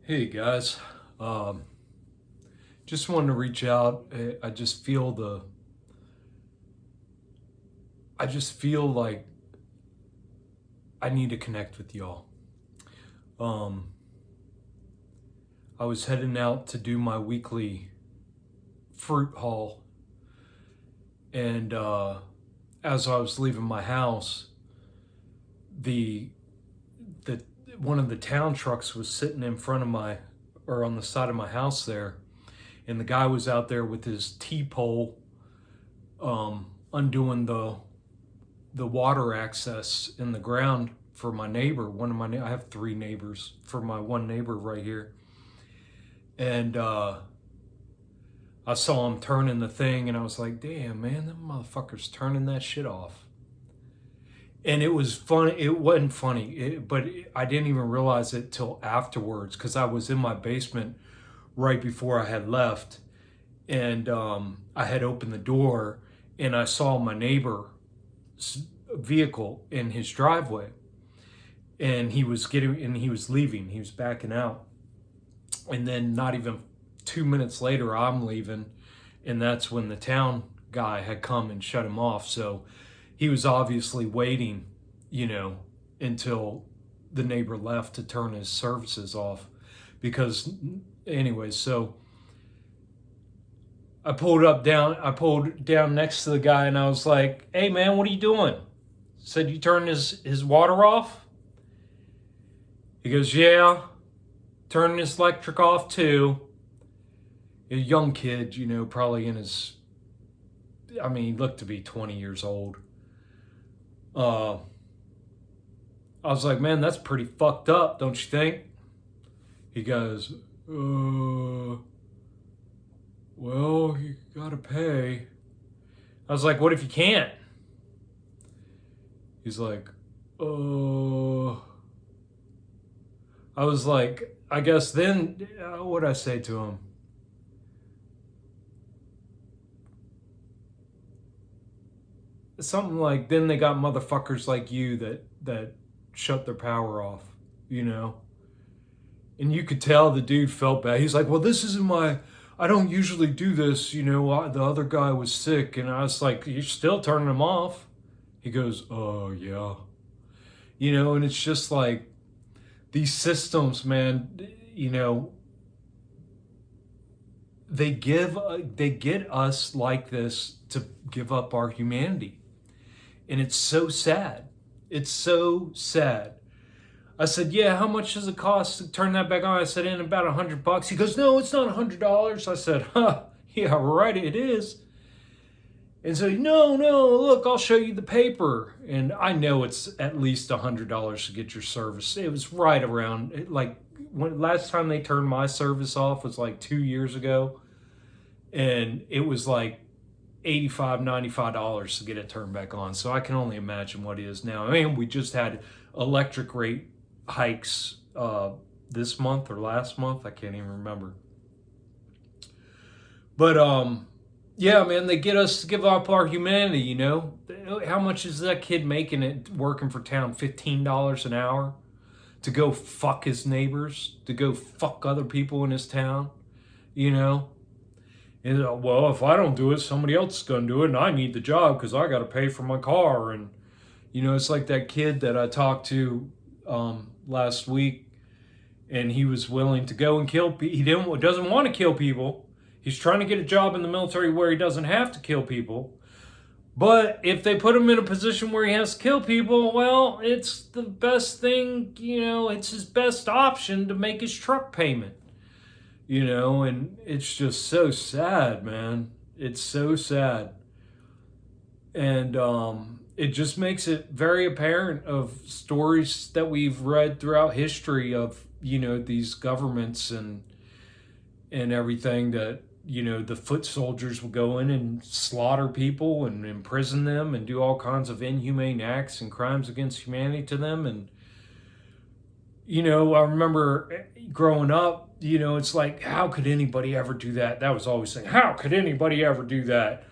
Hey guys, um, just wanted to reach out. I just feel I just feel like I need to connect with y'all. Um, I was heading out to do my weekly fruit haul, and as I was leaving my house, the the one of the town trucks was sitting in front of my or on the side of my house there, and the guy was out there with his T-pole, undoing the water access in the ground for my neighbor. I have three neighbors for my one neighbor right here, and I saw him turning the thing, and I was like, "Damn, man, that motherfucker's turning that shit off." And it was funny. It wasn't funny, but I didn't even realize it till afterwards because I was in my basement right before I had left, and I had opened the door, and I saw my neighbor's vehicle in his driveway, and he was leaving, he was backing out, and then not even 2 minutes later I'm leaving, and that's when the town guy had come and shut him off. So he was obviously waiting, you know, until the neighbor left to turn his services off. Because anyways, so I pulled down next to the guy, and I was like, "Hey man, what are you doing?" Said, "You turned his water off?" He goes, "Yeah, turning his electric off too." A young kid, you know, probably in his, I mean, he looked to be 20 years old. Uh, I was like, "Man, that's pretty fucked up, don't you think?" He goes, well, you gotta pay. I was like, "What if you can't?" He's like, uh, I was like, I guess then, what'd I say to him? Something like, then they got motherfuckers like you that shut their power off, you know? And you could tell the dude felt bad. He's like, "Well, this isn't my, I don't usually do this, you know. The other guy was sick." And I was like, "You're still turning him off?" He goes, "Oh, yeah." You know, and it's just like these systems, man, you know, they get us like this to give up our humanity. And it's so sad. It's so sad. I said, "Yeah, how much does it cost to turn that back on?" I said, "In about $100." He goes, "No, it's not $100." I said, "Huh, yeah, right, it is." And so, "No, no, look, I'll show you the paper." And I know it's at least $100 to get your service. It was right around, like, when last time they turned my service off was like 2 years ago, and it was like $85, $95 to get it turned back on. So I can only imagine what it is now. I mean, we just had electric rate hikes this month or last month. I can't even remember. But yeah, man, they get us to give up our humanity. You know, how much is that kid making it working for town? $15 an hour to go fuck his neighbors, to go fuck other people in his town. You know, and well, if I don't do it, somebody else is gonna do it, and I need the job because I got to pay for my car. And you know, it's like that kid that I talked to last week, and he was willing to go and kill. He doesn't want to kill people. He's trying to get a job in the military where he doesn't have to kill people. But if they put him in a position where he has to kill people, well, it's the best thing. You know, it's his best option to make his truck payment. You know, and it's just so sad, man. It's so sad. And it just makes it very apparent of stories that we've read throughout history of, you know, these governments and everything, that, you know, the foot soldiers will go in and slaughter people and imprison them and do all kinds of inhumane acts and crimes against humanity to them. And you know, I remember growing up, you know, it's like, how could anybody ever do that? That was always saying, how could anybody ever do that?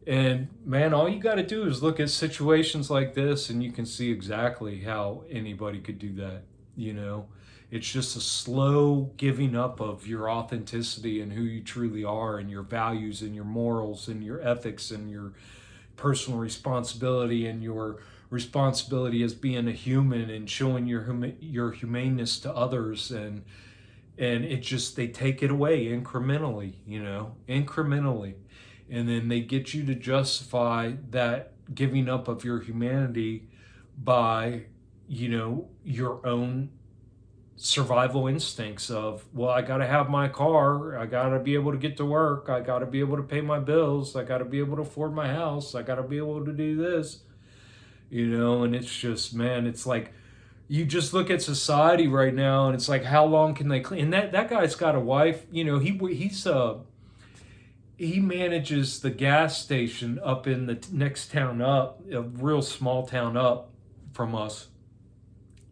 And man, all you got to do is look at situations like this, and you can see exactly how anybody could do that. you know. It's just a slow giving up of your authenticity and who you truly are and your values and your morals and your ethics and your personal responsibility and your responsibility as being a human and showing your humaneness to others. And it just, they take it away incrementally, you know, incrementally. And then they get you to justify that giving up of your humanity by, you know, your own survival instincts of, well, I got to have my car, I got to be able to get to work, I got to be able to pay my bills, I got to be able to afford my house, I got to be able to do this, you know. And it's just, man, it's like, you just look at society right now and it's like, how long can they clean? And that guy's got a wife, you know. He manages the gas station up in the next town up, a real small town up from us.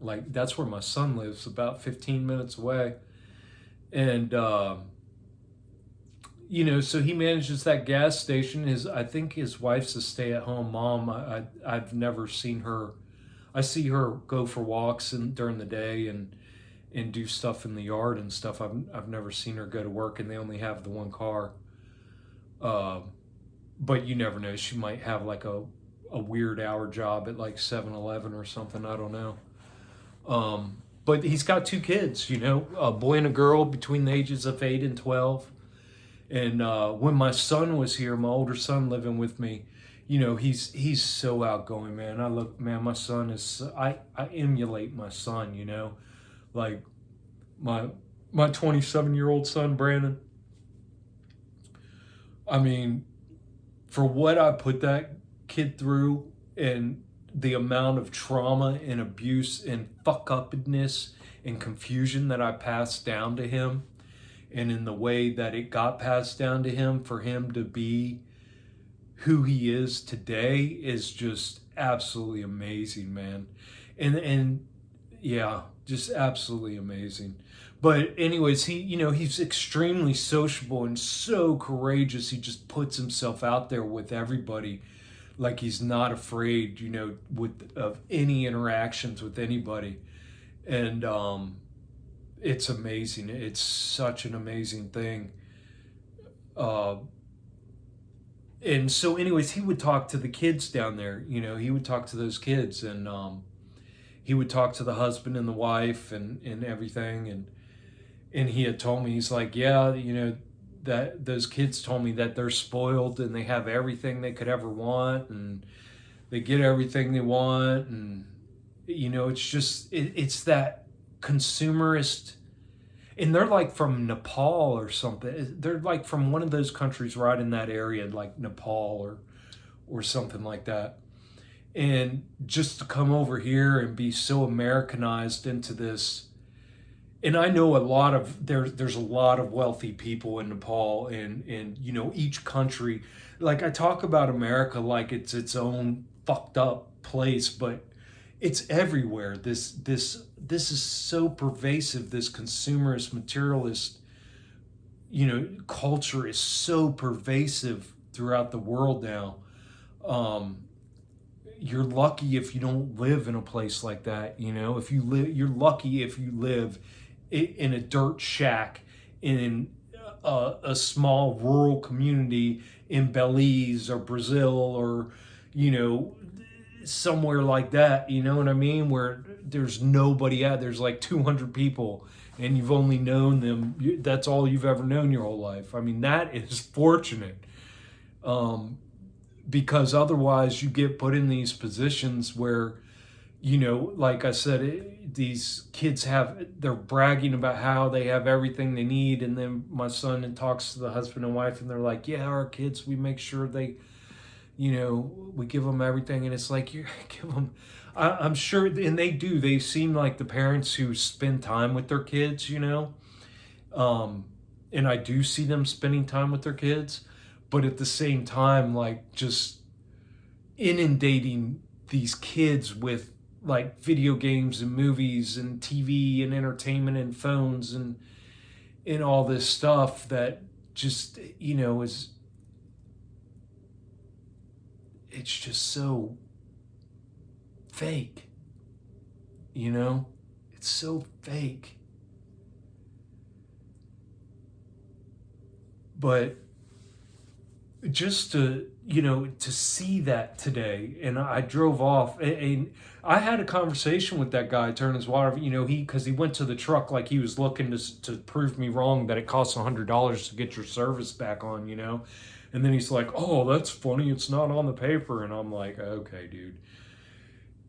Like, that's where my son lives, about 15 minutes away. And you know, so he manages that gas station. I think his wife's a stay-at-home mom. I've never seen her. I see her go for walks during the day and do stuff in the yard and stuff. I've never seen her go to work, and they only have the one car. But you never know. She might have like a weird hour job at like 7-Eleven or something. I don't know. But he's got two kids, you know, a boy and a girl between the ages of 8 and 12. And when my son was here, my older son living with me, you know, he's so outgoing, man. Man, my son is, I emulate my son, you know, like my 27-year-old son, Brandon. I mean, for what I put that kid through and the amount of trauma and abuse and fuck upness and confusion that I passed down to him, and in the way that it got passed down to him, for him to be who he is today is just absolutely amazing, man. And yeah, just absolutely amazing. But anyways, you know, he's extremely sociable and so courageous. He just puts himself out there with everybody, like he's not afraid, you know, of any interactions with anybody. And it's amazing. It's such an amazing thing. Uh, and so, anyways, he would talk to the kids down there. You know, he would talk to those kids, and he would talk to the husband and the wife and everything. And he had told me, he's like, yeah, you know, that those kids told me that they're spoiled and they have everything they could ever want and they get everything they want. And you know, it's just it's that consumerist. And they're like from Nepal or something. They're like from one of those countries right in that area, like Nepal or something like that. And just to come over here and be so Americanized into this. And I know there's a lot of wealthy people in Nepal, and you know, each country, like I talk about America like it's its own fucked up place, but it's everywhere. This is so pervasive. This consumerist, materialist, you know, culture is so pervasive throughout the world now. Um, you're lucky if you don't live in a place like that. You know, if you live, you're lucky if you live in a dirt shack in a small rural community in Belize or Brazil or, you know, somewhere like that, you know what I mean, where there's nobody at, there's like 200 people and you've only known them, that's all you've ever known your whole life. I mean, that is fortunate, because otherwise you get put in these positions where, you know, like I said, these kids they're bragging about how they have everything they need, and then my son talks to the husband and wife and they're like, yeah, our kids, we make sure they, you know, we give them everything. And it's like, you give them, I'm sure, and they seem like the parents who spend time with their kids, you know, and I do see them spending time with their kids, but at the same time, like, just inundating these kids with like video games and movies and TV and entertainment and phones and all this stuff that just, you know, it's just so fake, you know. It's so fake. But just to, to see that today, and I drove off, and I had a conversation with that guy, turn his water, because he went to the truck like he was looking to prove me wrong that it costs $100 to get your service back on, and then he's like, oh, that's funny, it's not on the paper, and I'm like, okay, dude.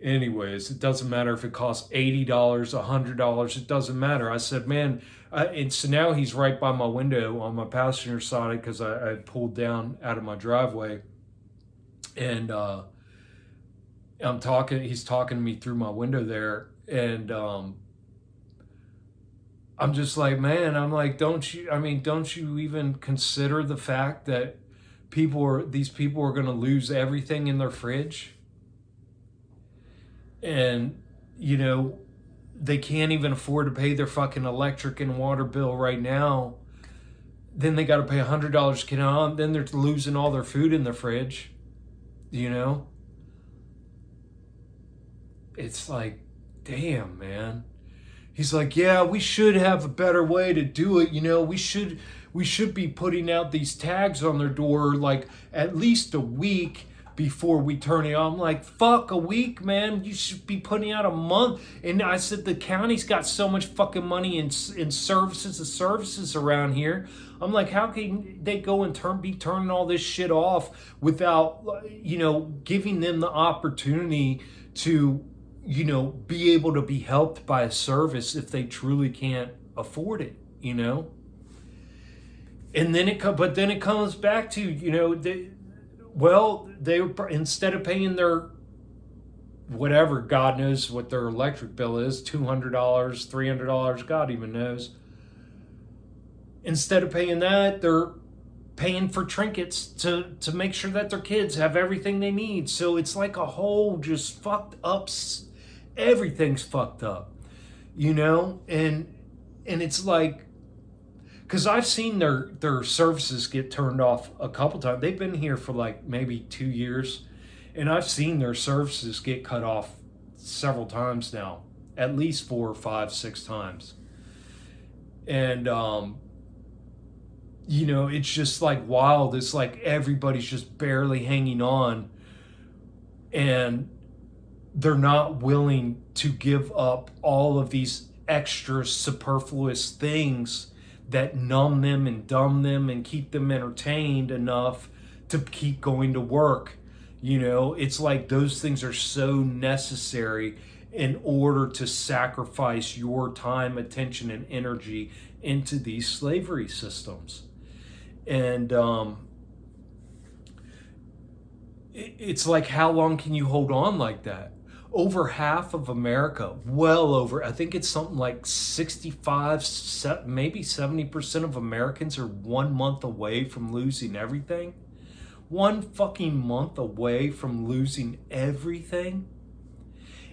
Anyways, it doesn't matter if it costs $80, $100, it doesn't matter. I said, man, and so now he's right by my window on my passenger side because I pulled down out of my driveway, and he's talking to me through my window there, and I'm just like, man, I'm like, don't you even consider the fact that these people are going to lose everything in their fridge? And, they can't even afford to pay their fucking electric and water bill right now. Then they got to pay $100 to get on. Then they're losing all their food in the fridge. It's like, damn, man. He's like, yeah, we should have a better way to do it. We should be putting out these tags on their door like at least a week before we turn it on. I'm like, fuck, a week, man. You should be putting out a month. And I said, the county's got so much fucking money in services around here. I'm like, how can they go and be turning all this shit off without, giving them the opportunity to, be able to be helped by a service if they truly can't afford it, And then it comes back to, they instead of paying their whatever, God knows what their electric bill is, $200, $300, God even knows. Instead of paying that, they're paying for trinkets to make sure that their kids have everything they need. So it's like a whole just fucked up, everything's fucked up, and it's like, because I've seen their services get turned off a couple times. They've been here for like maybe 2 years, and I've seen their services get cut off several times now, at least 4 or 5, 6 times. And, it's just like wild. It's like everybody's just barely hanging on, and they're not willing to give up all of these extra superfluous things that numb them and dumb them and keep them entertained enough to keep going to work. It's like those things are so necessary in order to sacrifice your time, attention, and energy into these slavery systems. And it's like, how long can you hold on like that? Over half of America, well over, I think it's something like 65, maybe 70% of Americans are 1 month away from losing everything. 1 fucking month away from losing everything.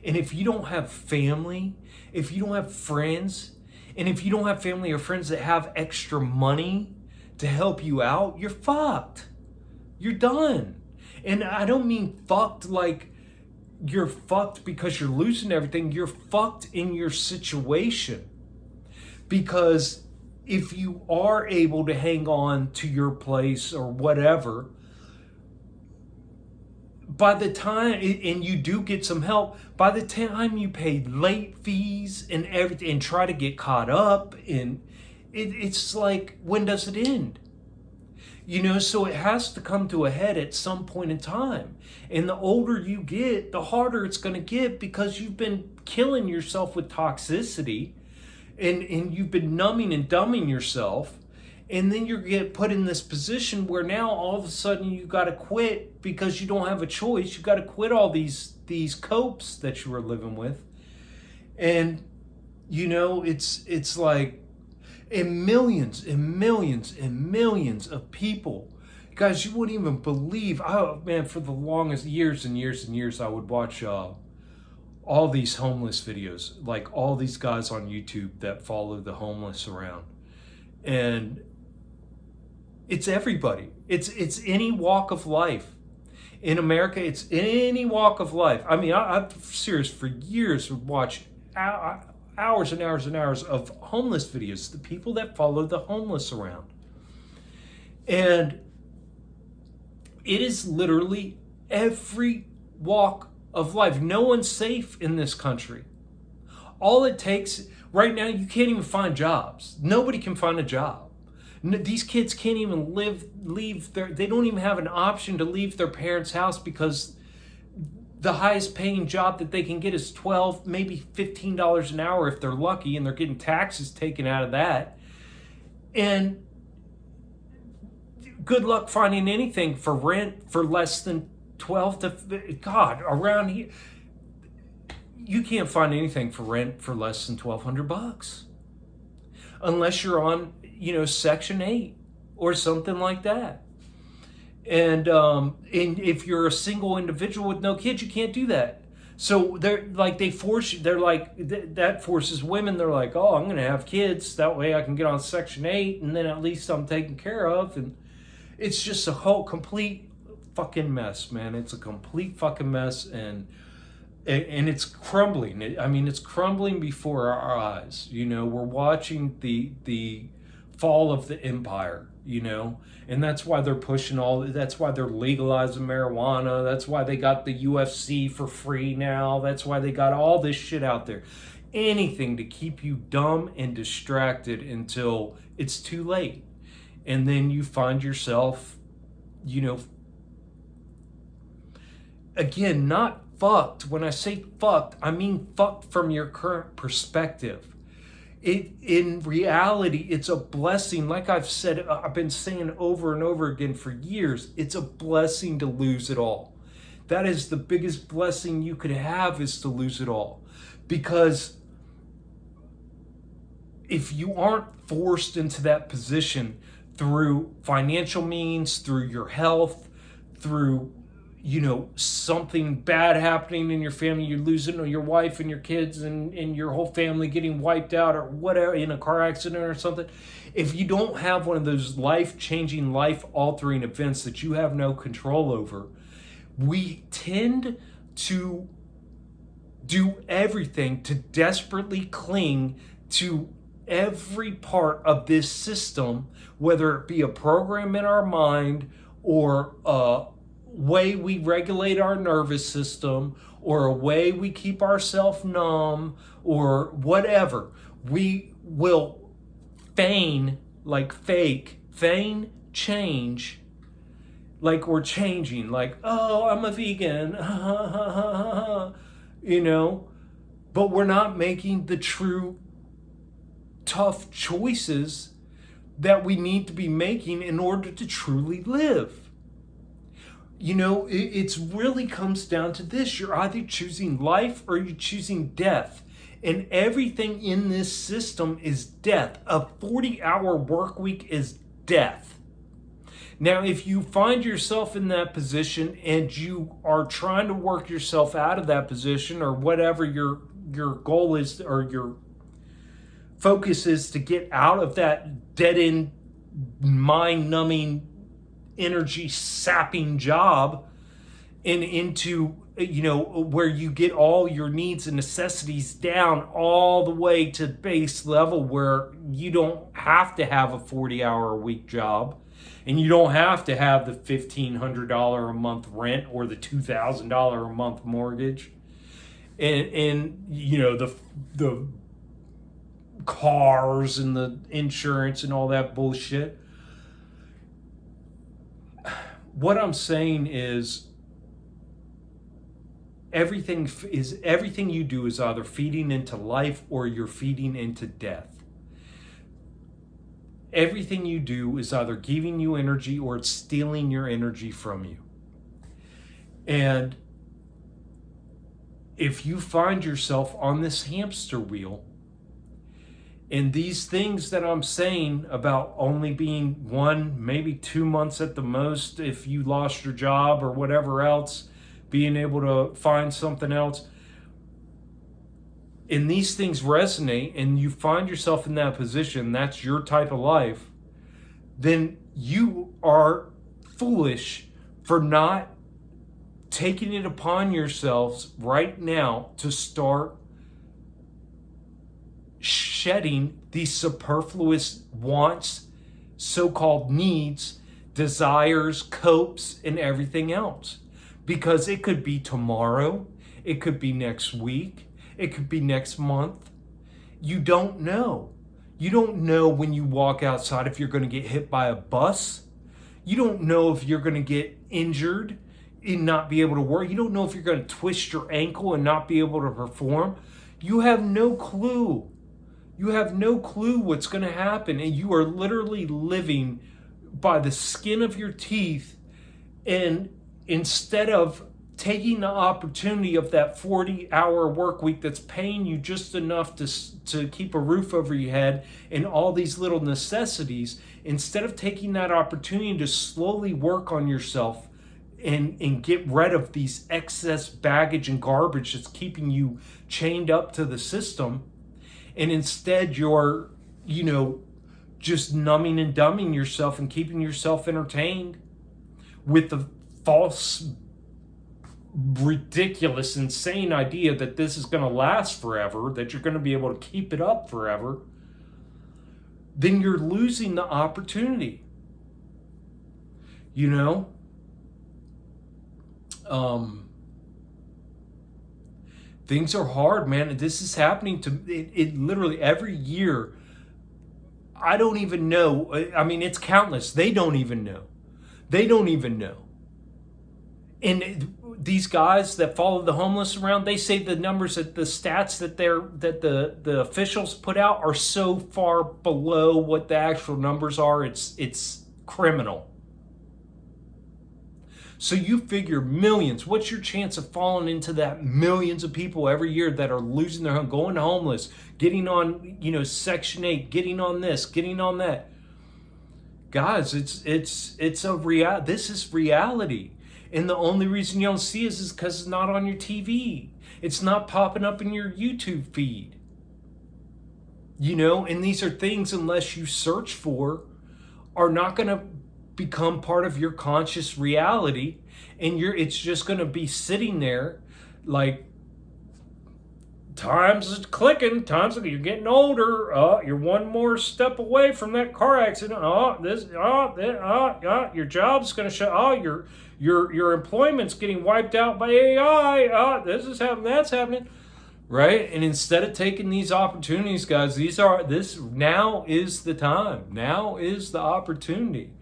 And if you don't have family, if you don't have friends, and if you don't have family or friends that have extra money to help you out, you're fucked. You're done. And I don't mean fucked like you're fucked because you're losing everything. You're fucked in your situation. Because if you are able to hang on to your place or whatever, by the time, and you do get some help, by the time you pay late fees and everything and try to get caught up, and it's like, when does it end? So it has to come to a head at some point in time. And the older you get, the harder it's going to get, because you've been killing yourself with toxicity, and you've been numbing and dumbing yourself. And then you get put in this position where now all of a sudden you got to quit because you don't have a choice. You got to quit all these copes that you were living with. And, it's like, and millions and millions and millions of people. Guys, you wouldn't even believe, oh man, for the longest years and years and years, I would watch all these homeless videos, like all these guys on YouTube that follow the homeless around. And it's everybody. It's any walk of life. In America, it's any walk of life. I mean, I've serious for years would watch hours and hours and hours of homeless videos, the people that follow the homeless around. And it is literally every walk of life. No one's safe in this country. All it takes, right now, you can't even find jobs. Nobody can find a job. These kids can't even they don't even have an option to leave their parents' house because the highest paying job that they can get is $12, maybe $15 an hour if they're lucky, and they're getting taxes taken out of that. And good luck finding anything for rent for less than 12 to, God, around here. You can't find anything for rent for less than $1,200 unless you're on, Section 8 or something like that. And if you're a single individual with no kids, you can't do that. So they're like, that forces women. They're like, oh, I'm going to have kids. That way I can get on Section 8 and then at least I'm taken care of. And it's just a whole complete fucking mess, man. It's a complete fucking mess. And it's crumbling. I mean, it's crumbling before our eyes. We're watching the fall of the empire, and that's why they're pushing that's why they're legalizing marijuana. That's why they got the UFC for free now. That's why they got all this shit out there. Anything to keep you dumb and distracted until it's too late. And then you find yourself, again, not fucked. When I say fucked, I mean fucked from your current perspective. In reality, it's a blessing. Like I've been saying over and over again for years, it's a blessing to lose it all. That is the biggest blessing you could have, is to lose it all. Because if you aren't forced into that position through financial means, through your health, through something bad happening in your family, you're losing your wife and your kids and your whole family getting wiped out or whatever in a car accident or something. If you don't have one of those life-changing, life-altering events that you have no control over, we tend to do everything to desperately cling to every part of this system, whether it be a program in our mind or way we regulate our nervous system or a way we keep ourselves numb or whatever. We will feign change like we're changing, like, oh, I'm a vegan, but we're not making the true tough choices that we need to be making in order to truly live. It really comes down to this. You're either choosing life or you're choosing death. And everything in this system is death. A 40-hour work week is death. Now, if you find yourself in that position and you are trying to work yourself out of that position, or whatever your goal is, or your focus is to get out of that dead-end, mind-numbing, energy-sapping job and into, where you get all your needs and necessities down all the way to base level, where you don't have to have a 40-hour-a-week job, and you don't have to have the $1,500 a month rent or the $2,000 a month mortgage, and the cars and the insurance and all that bullshit. What I'm saying is, everything you do is either feeding into life or you're feeding into death. Everything you do is either giving you energy or it's stealing your energy from you. And if you find yourself on this hamster wheel, and these things that I'm saying about only being 1, maybe 2 months at the most, if you lost your job or whatever else, being able to find something else, and these things resonate and you find yourself in that position, that's your type of life, then you are foolish for not taking it upon yourselves right now to start shedding these superfluous wants, so-called needs, desires, copes, and everything else. Because it could be tomorrow, it could be next week, it could be next month. You don't know. You don't know when you walk outside if you're going to get hit by a bus. You don't know if you're going to get injured and not be able to work. You don't know if you're going to twist your ankle and not be able to perform. You have no clue. You have no clue what's going to happen. And you are literally living by the skin of your teeth. And instead of taking the opportunity of that 40-hour work week that's paying you just enough to keep a roof over your head and all these little necessities, instead of taking that opportunity to slowly work on yourself and get rid of these excess baggage and garbage that's keeping you chained up to the system, and instead you're, just numbing and dumbing yourself and keeping yourself entertained with the false, ridiculous, insane idea that this is going to last forever, that you're going to be able to keep it up forever, then you're losing the opportunity. Things are hard, man. This is happening to it literally every year. I don't even know. I mean, it's countless. They don't even know. And these guys that follow the homeless around, they say the numbers, that the stats that the officials put out are so far below what the actual numbers are. It's criminal. So you figure millions. What's your chance of falling into that millions of people every year that are losing their home, going homeless, getting on, Section 8, getting on this, getting on that? Guys, it's a this is reality. And the only reason you don't see it is because it's not on your TV. It's not popping up in your YouTube feed. And these are things, unless you search for, are not going to become part of your conscious reality. And it's just going to be sitting there like, time's clicking, you're getting older, you're one more step away from that car accident, your job's going to shut, your employment's getting wiped out by AI, this is happening, that's happening, right? And instead of taking these opportunities, guys, now is the time, now is the opportunity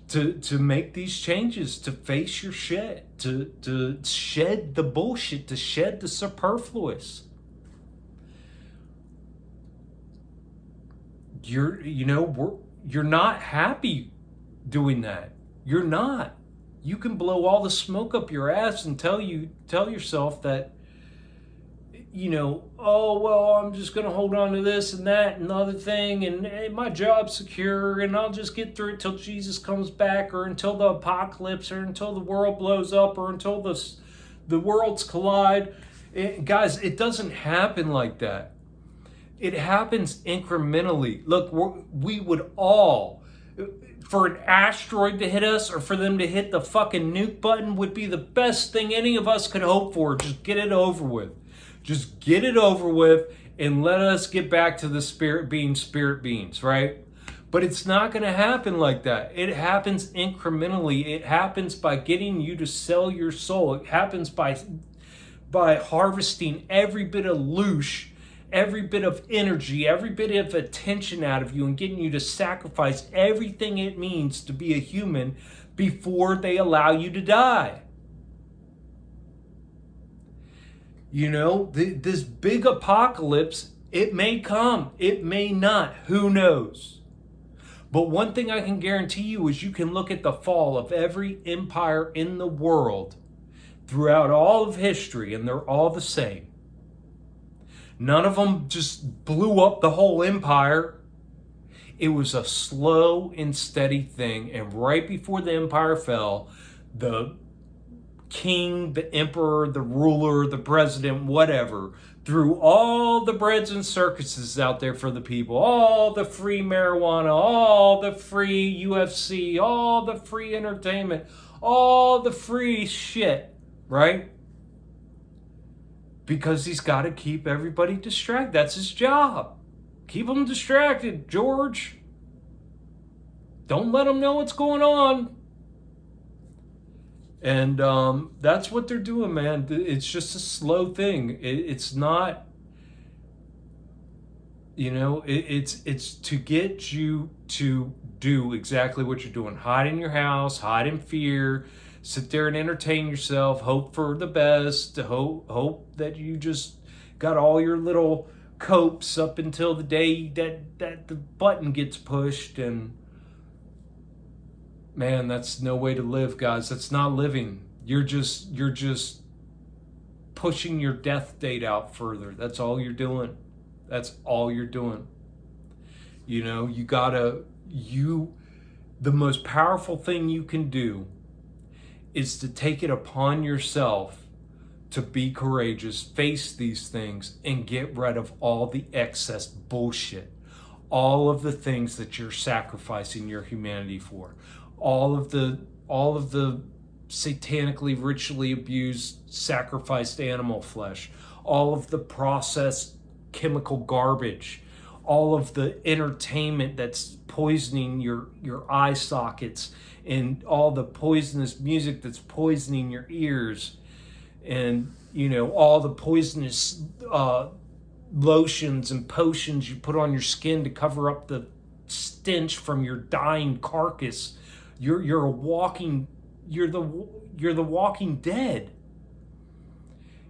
to make these changes, to face your shit, to shed the bullshit, to shed the superfluous. You're not happy doing that. You're not. You can blow all the smoke up your ass and tell yourself that, oh, well, I'm just going to hold on to this and that and the other thing, and hey, my job's secure, and I'll just get through it till Jesus comes back, or until the apocalypse, or until the world blows up, or until the worlds collide. Guys, it doesn't happen like that. It happens incrementally. Look, we would all, for an asteroid to hit us or for them to hit the fucking nuke button would be the best thing any of us could hope for. Just get it over with. Just get it over with and let us get back to the spirit beings, right? But it's not going to happen like that. It happens incrementally. It happens by getting you to sell your soul. It happens by harvesting every bit of loosh, every bit of energy, every bit of attention out of you, and getting you to sacrifice everything it means to be a human before they allow you to die. This big apocalypse, it may come, it may not, who knows? But one thing I can guarantee you is you can look at the fall of every empire in the world throughout all of history, and they're all the same. None of them just blew up the whole empire. It was a slow and steady thing. And right before the empire fell, the king, the emperor, the ruler, the president, whatever, threw all the breads and circuses out there for the people. All the free marijuana, all the free UFC, all the free entertainment, all the free shit, right? Because he's got to keep everybody distracted. That's his job. Keep them distracted, George. Don't let them know what's going on. And that's what they're doing, man. It's just a slow thing. It's not, it's to get you to do exactly what you're doing. Hide in your house, hide in fear, sit there and entertain yourself, hope for the best, hope that you just got all your little copes up until the day that the button gets pushed. And man, that's no way to live, guys. That's not living. You're just pushing your death date out further. That's all you're doing. That's all you're doing. The most powerful thing you can do is to take it upon yourself to be courageous, face these things, and get rid of all the excess bullshit. All of the things that you're sacrificing your humanity for. All of the satanically, ritually abused, sacrificed animal flesh. All of the processed chemical garbage. All of the entertainment that's poisoning your eye sockets, and all the poisonous music that's poisoning your ears, and all the poisonous lotions and potions you put on your skin to cover up the stench from your dying carcass. You're the walking dead.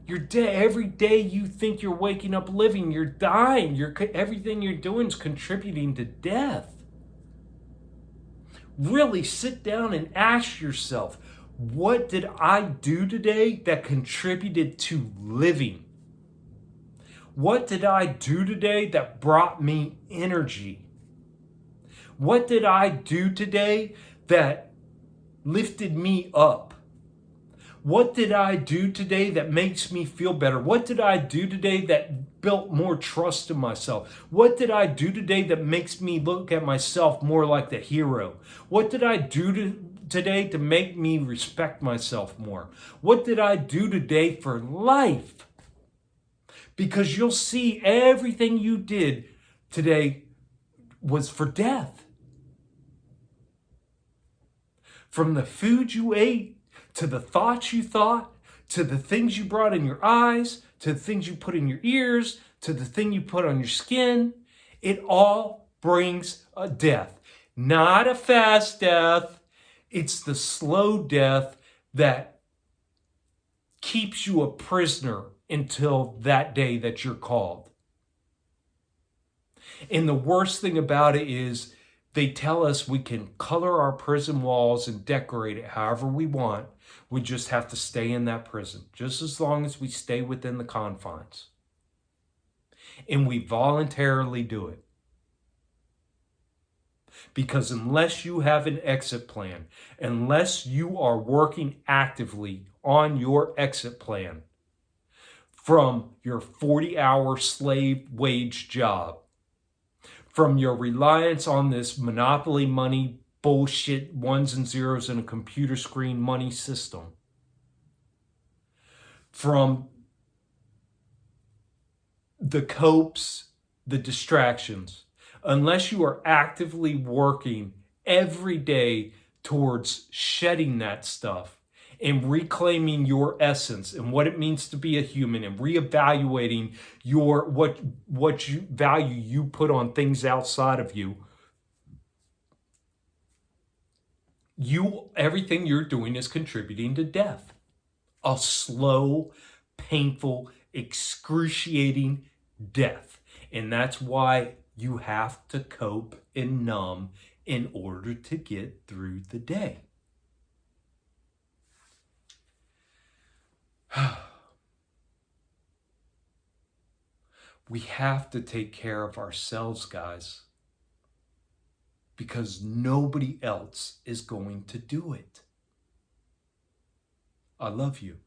You're dead. Every day you think you're waking up living, you're dying. Everything you're doing is contributing to death. Really sit down and ask yourself, what did I do today that contributed to living? What did I do today that brought me energy? What did I do today that lifted me up? What did I do today that makes me feel better? What did I do today that built more trust in myself? What did I do today that makes me look at myself more like the hero? What did I do today to make me respect myself more? What did I do today for life? Because you'll see everything you did today was for death. From the food you ate, to the thoughts you thought, to the things you brought in your eyes, to the things you put in your ears, to the thing you put on your skin, it all brings a death. Not a fast death. It's the slow death that keeps you a prisoner until that day that you're called. And the worst thing about it is they tell us we can color our prison walls and decorate it however we want. We just have to stay in that prison, just as long as we stay within the confines. And we voluntarily do it. Because unless you have an exit plan, unless you are working actively on your exit plan from your 40-hour slave wage job, from your reliance on this monopoly money bullshit, ones and zeros in a computer screen money system, from the copes, the distractions, unless you are actively working every day towards shedding that stuff and reclaiming your essence and what it means to be a human, and reevaluating what value you put on things outside of you, everything you're doing is contributing to death. A slow, painful, excruciating death. And that's why you have to cope and numb in order to get through the day. We have to take care of ourselves, guys, because nobody else is going to do it. I love you.